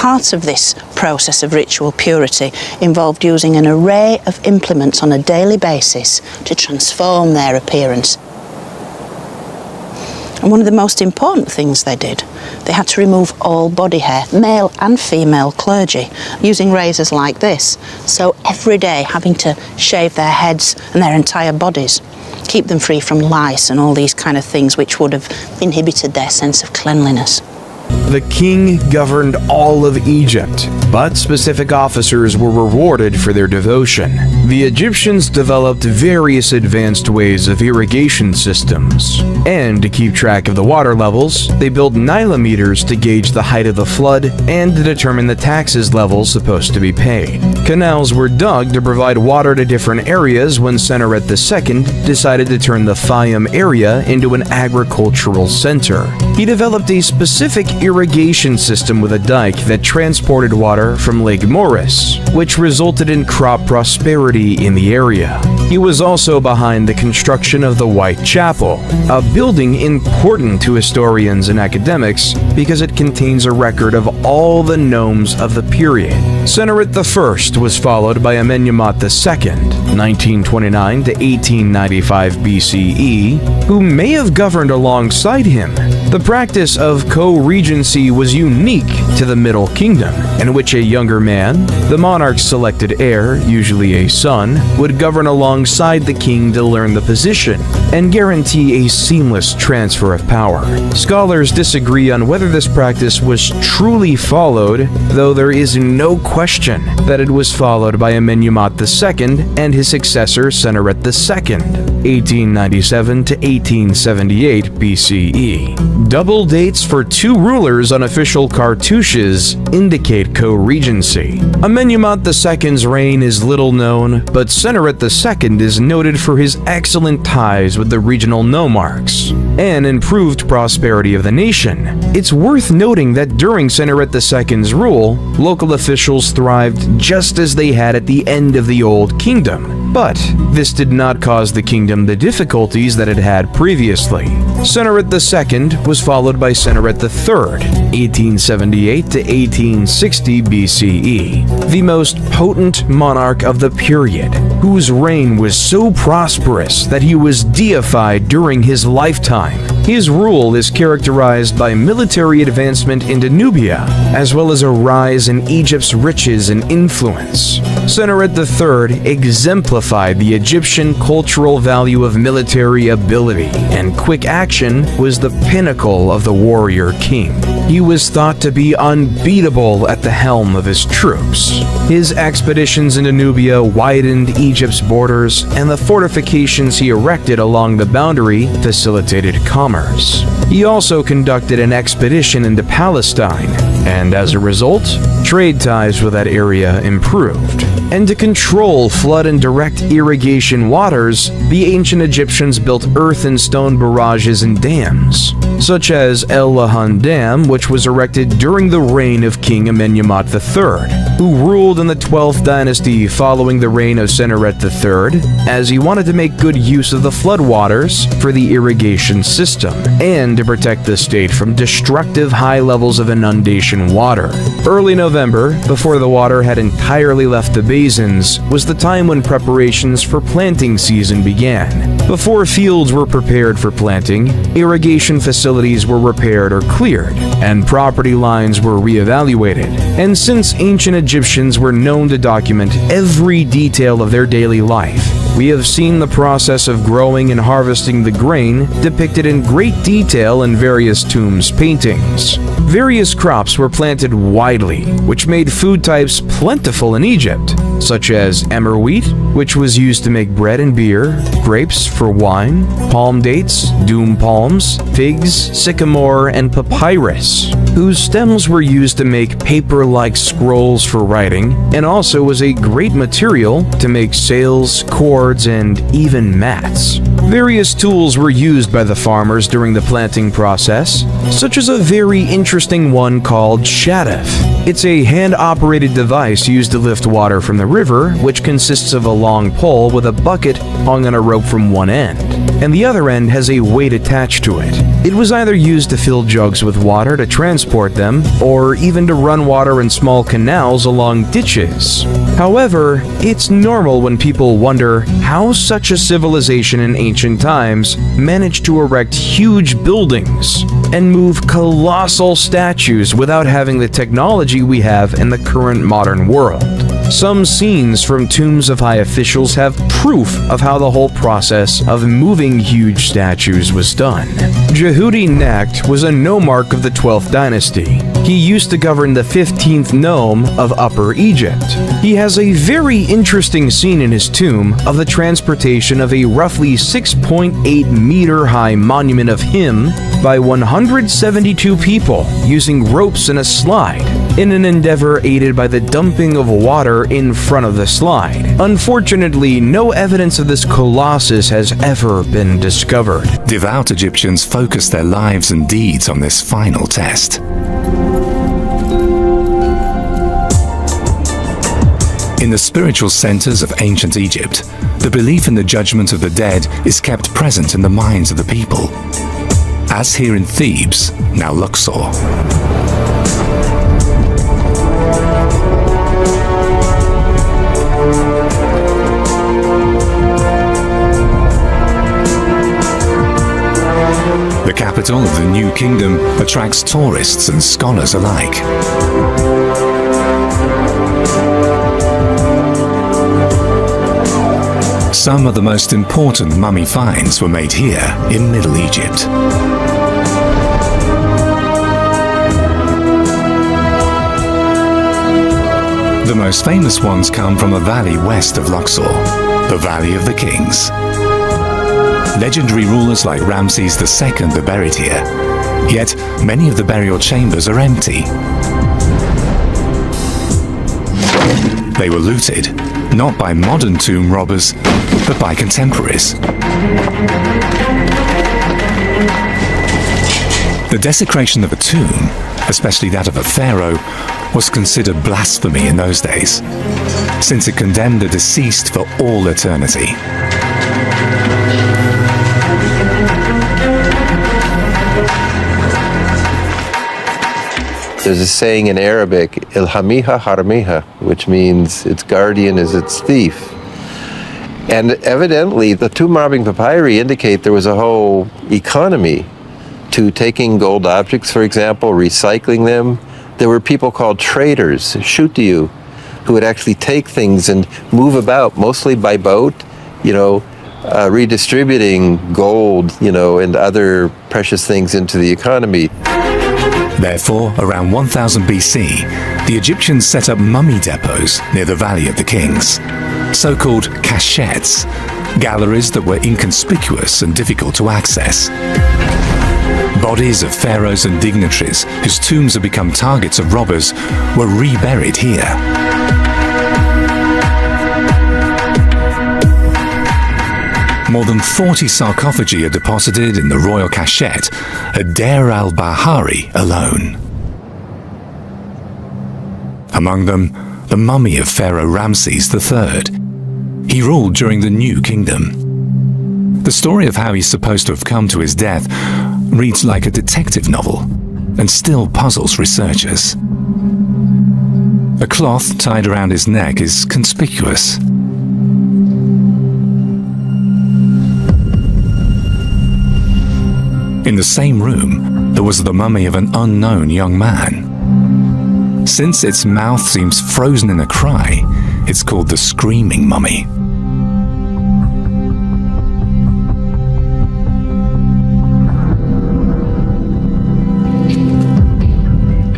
Part of this process of ritual purity involved using an array of implements on a daily basis to transform their appearance. And one of the most important things they did, they had to remove all body hair, male and female clergy, using razors like this. So every day having to shave their heads and their entire bodies, keep them free from lice and all these kind of things which would have inhibited their sense of cleanliness. The king governed all of Egypt, but specific officers were rewarded for their devotion. The Egyptians developed various advanced ways of irrigation systems, and to keep track of the water levels, they built nilometers to gauge the height of the flood and to determine the taxes levels supposed to be paid. Canals were dug to provide water to different areas when Sennacherib II decided to turn the Fayum area into an agricultural center. He developed a specific irrigation system with a dike that transported water from Lake Moeris, which resulted in crop prosperity in the area. He was also behind the construction of the White Chapel, a building important to historians and academics because it contains a record of all the nomes of the period. Sennacherib I was followed by Amenemhat II, 1929 to 1895 BCE, who may have governed alongside him. The practice of co-regency was unique to the Middle Kingdom, in which a younger man, the monarch's selected heir, usually a son, would govern alongside the king to learn the position and guarantee a seamless transfer of power. Scholars disagree on whether this practice was truly followed, though there is no question that it was followed by Amenemhat II and his successor Sennacherib II, 1897 to 1878 BCE. Double dates for two rulers on official cartouches indicate co-regency. Amenemhat II's reign is little known, but Sennacherib II is noted for his excellent ties with the regional nomarchs and improved prosperity of the nation. It's worth noting that during Sennacherib II's rule, local officials thrived just as they had at the end of the Old Kingdom, but this did not cause the kingdom the difficulties that it had previously. Sennacherib II was followed by Sennacherib III, 1878 to 1860 BCE, the most potent monarch of the period, whose reign was so prosperous that he was deified during his lifetime. His rule is characterized by military advancement into Nubia, as well as a rise in Egypt's riches and influence. Sennacherib III exemplified the Egyptian cultural value of military ability, and quick action was the pinnacle of the warrior king. He was thought to be unbeatable at the helm of his troops. His expeditions into Nubia widened Egypt's borders, and the fortifications he erected along the boundary facilitated commerce. He also conducted an expedition into Palestine, and as a result, trade ties with that area improved. And to control flood and direct irrigation waters, the ancient Egyptians built earth and stone barrages and dams, such as El Lahan Dam, which was erected during the reign of King Amenemhat III, who ruled in the 12th dynasty following the reign of Sennacherib III, as he wanted to make good use of the floodwaters for the irrigation system, and to protect the state from destructive high levels of inundation water. Early November, before the water had entirely left the basins, was the time when preparations for planting season began. Before fields were prepared for planting, irrigation facilities were repaired or cleared, and property lines were reevaluated. And since ancient Egyptians were known to document every detail of their daily life, we have seen the process of growing and harvesting the grain depicted in great detail in various tombs paintings. Various crops were planted widely, which made food types plentiful in Egypt, such as emmer wheat, which was used to make bread and beer, grapes for wine, palm dates, doom palms, figs, sycamore, and papyrus, whose stems were used to make paper-like scrolls for writing, and also was a great material to make sails, cords, and even mats. Various tools were used by the farmers during the planting process, such as a very interesting one called shadaf. It's a hand-operated device used to lift water from the river, which consists of a long pole with a bucket hung on a rope from one end. and the other end has a weight attached to it. It was either used to fill jugs with water to transport them, or even to run water in small canals along ditches. However, it's normal when people wonder how such a civilization in ancient times managed to erect huge buildings and move colossal statues without having the technology we have in the current modern world. Some scenes from tombs of high officials have proof of how the whole process of moving huge statues was done. Jehudi Necht was a nomarch of the 12th dynasty. He used to govern the 15th nome of Upper Egypt. He has a very interesting scene in his tomb of the transportation of a roughly 6.8 meter high monument of him by 172 people using ropes and a slide, in an endeavor aided by the dumping of water in front of the slide. Unfortunately, no evidence of this colossus has ever been discovered. Devout Egyptians focused their lives and deeds on this final test. In the spiritual centers of ancient Egypt, the belief in the judgment of the dead is kept present in the minds of the people. As here in Thebes, now Luxor. The capital of the New Kingdom attracts tourists and scholars alike. Some of the most important mummy finds were made here in Middle Egypt. The most famous ones come from a valley west of Luxor, the Valley of the Kings. Legendary rulers like Ramses II are buried here, yet many of the burial chambers are empty. They were looted, not by modern tomb robbers, but by contemporaries. The desecration of a tomb, especially that of a pharaoh, was considered blasphemy in those days, since it condemned the deceased for all eternity. There's a saying in Arabic, ilhamiha harmiha, which means its guardian is its thief. And evidently, the tomb robbing papyri indicate there was a whole economy to taking gold objects, for example, recycling them. There were people called traders, shutiyu, who would actually take things and move about, mostly by boat, redistributing gold, and other precious things into the economy. Therefore, around 1000 BC, the Egyptians set up mummy depots near the Valley of the Kings, so-called cachettes, galleries that were inconspicuous and difficult to access. Bodies of pharaohs and dignitaries whose tombs had become targets of robbers were reburied here. More than 40 sarcophagi are deposited in the royal cachette at Deir al-Bahari alone. Among them, the mummy of Pharaoh Ramses III. He ruled during the New Kingdom. The story of how he's supposed to have come to his death reads like a detective novel and still puzzles researchers. A cloth tied around his neck is conspicuous. In the same room, there was the mummy of an unknown young man. Since its mouth seems frozen in a cry, it's called the Screaming Mummy.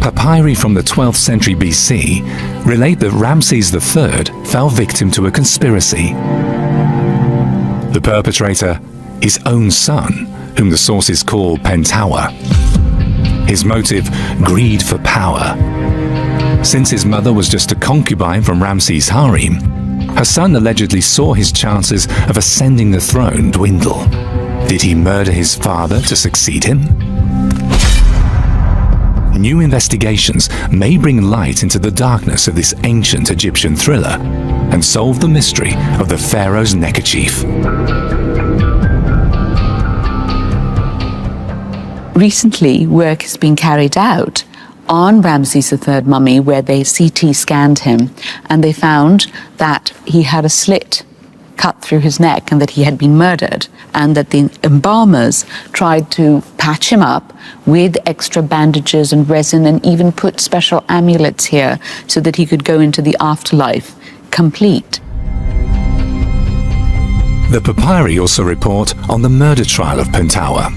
Papyri from the 12th century BC relate that Ramses III fell victim to a conspiracy. The perpetrator, his own son, whom the sources call Pentawa. His motive, greed for power. Since his mother was just a concubine from Ramses' harem, her son allegedly saw his chances of ascending the throne dwindle. Did he murder his father to succeed him? New investigations may bring light into the darkness of this ancient Egyptian thriller and solve the mystery of the pharaoh's neckerchief. Recently, work has been carried out on Ramses III mummy where they CT scanned him, and they found that he had a slit cut through his neck and that he had been murdered, and that the embalmers tried to patch him up with extra bandages and resin and even put special amulets here so that he could go into the afterlife complete. The papyri also report on the murder trial of Pentauer.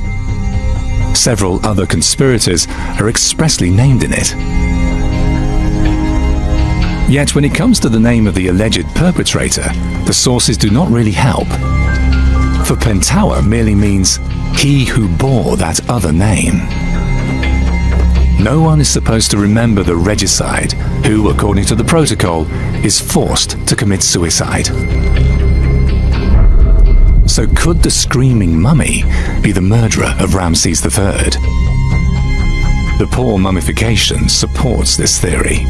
Several other conspirators are expressly named in it. Yet when it comes to the name of the alleged perpetrator, the sources do not really help. For Pentauer merely means he who bore that other name. No one is supposed to remember the regicide who, according to the protocol, is forced to commit suicide. So could the screaming mummy be the murderer of Ramses III? The poor mummification supports this theory.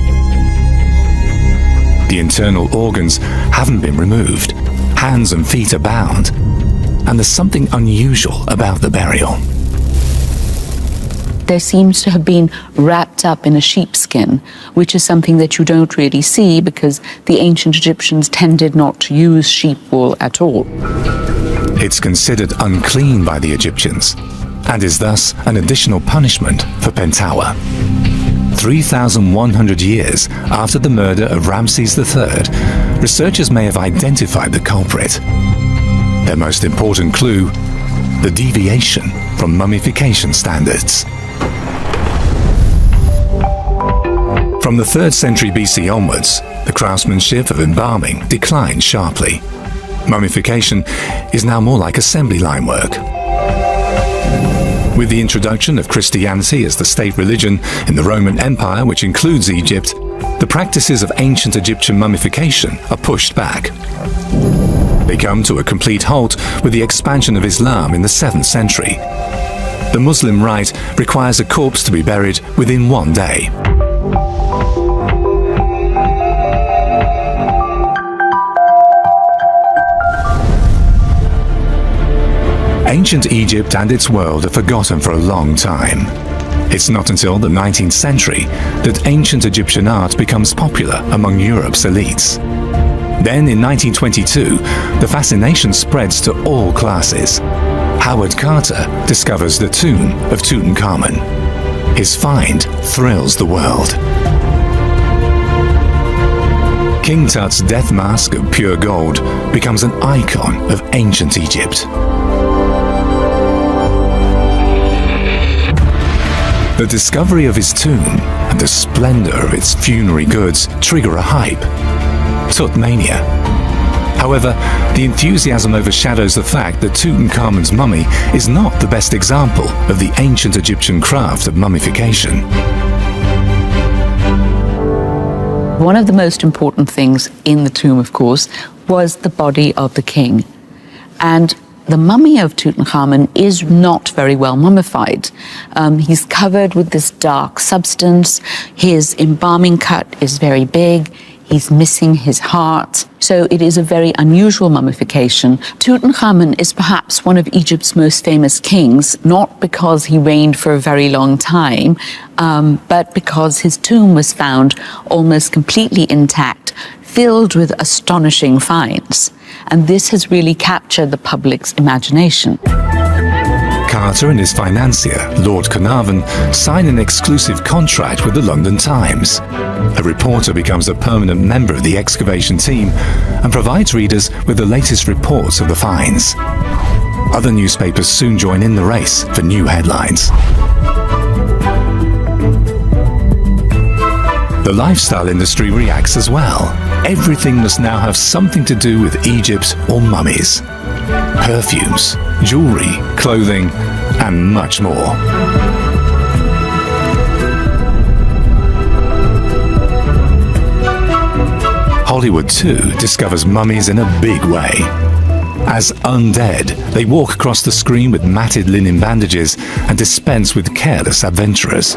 The internal organs haven't been removed, hands and feet are bound, and there's something unusual about the burial. There seems to have been wrapped up in a sheepskin, which is something that you don't really see because the ancient Egyptians tended not to use sheep wool at all. It's considered unclean by the Egyptians and is thus an additional punishment for Pentauer. 3,100 years after the murder of Ramses III, researchers may have identified the culprit. Their most important clue, the deviation from mummification standards. From the 3rd century BC onwards, the craftsmanship of embalming declined sharply. Mummification is now more like assembly line work. With the introduction of Christianity as the state religion in the Roman Empire, which includes Egypt, the practices of ancient Egyptian mummification are pushed back. They come to a complete halt with the expansion of Islam in the 7th century. The Muslim rite requires a corpse to be buried within 1 day. Ancient Egypt and its world are forgotten for a long time. It's not until the 19th century that ancient Egyptian art becomes popular among Europe's elites. Then in 1922, the fascination spreads to all classes. Howard Carter discovers the tomb of Tutankhamun. His find thrills the world. King Tut's death mask of pure gold becomes an icon of ancient Egypt. The discovery of his tomb and the splendor of its funerary goods trigger a hype. Tutmania. However, the enthusiasm overshadows the fact that Tutankhamun's mummy is not the best example of the ancient Egyptian craft of mummification. One of the most important things in the tomb, of course, was the body of the king. And the mummy of Tutankhamun is not very well mummified. He's covered with this dark substance. His embalming cut is very big. He's missing his heart. So it is a very unusual mummification. Tutankhamun is perhaps one of Egypt's most famous kings, not because he reigned for a very long time, but because his tomb was found almost completely intact, filled with astonishing finds. And this has really captured the public's imagination. Carter and his financier, Lord Carnarvon, sign an exclusive contract with the London Times. A reporter becomes a permanent member of the excavation team and provides readers with the latest reports of the finds. Other newspapers soon join in the race for new headlines. The lifestyle industry reacts as well. Everything must now have something to do with Egypt or mummies. Perfumes, jewelry, clothing, and much more. Hollywood too discovers mummies in a big way. As undead, they walk across the screen with matted linen bandages and dispense with careless adventurers.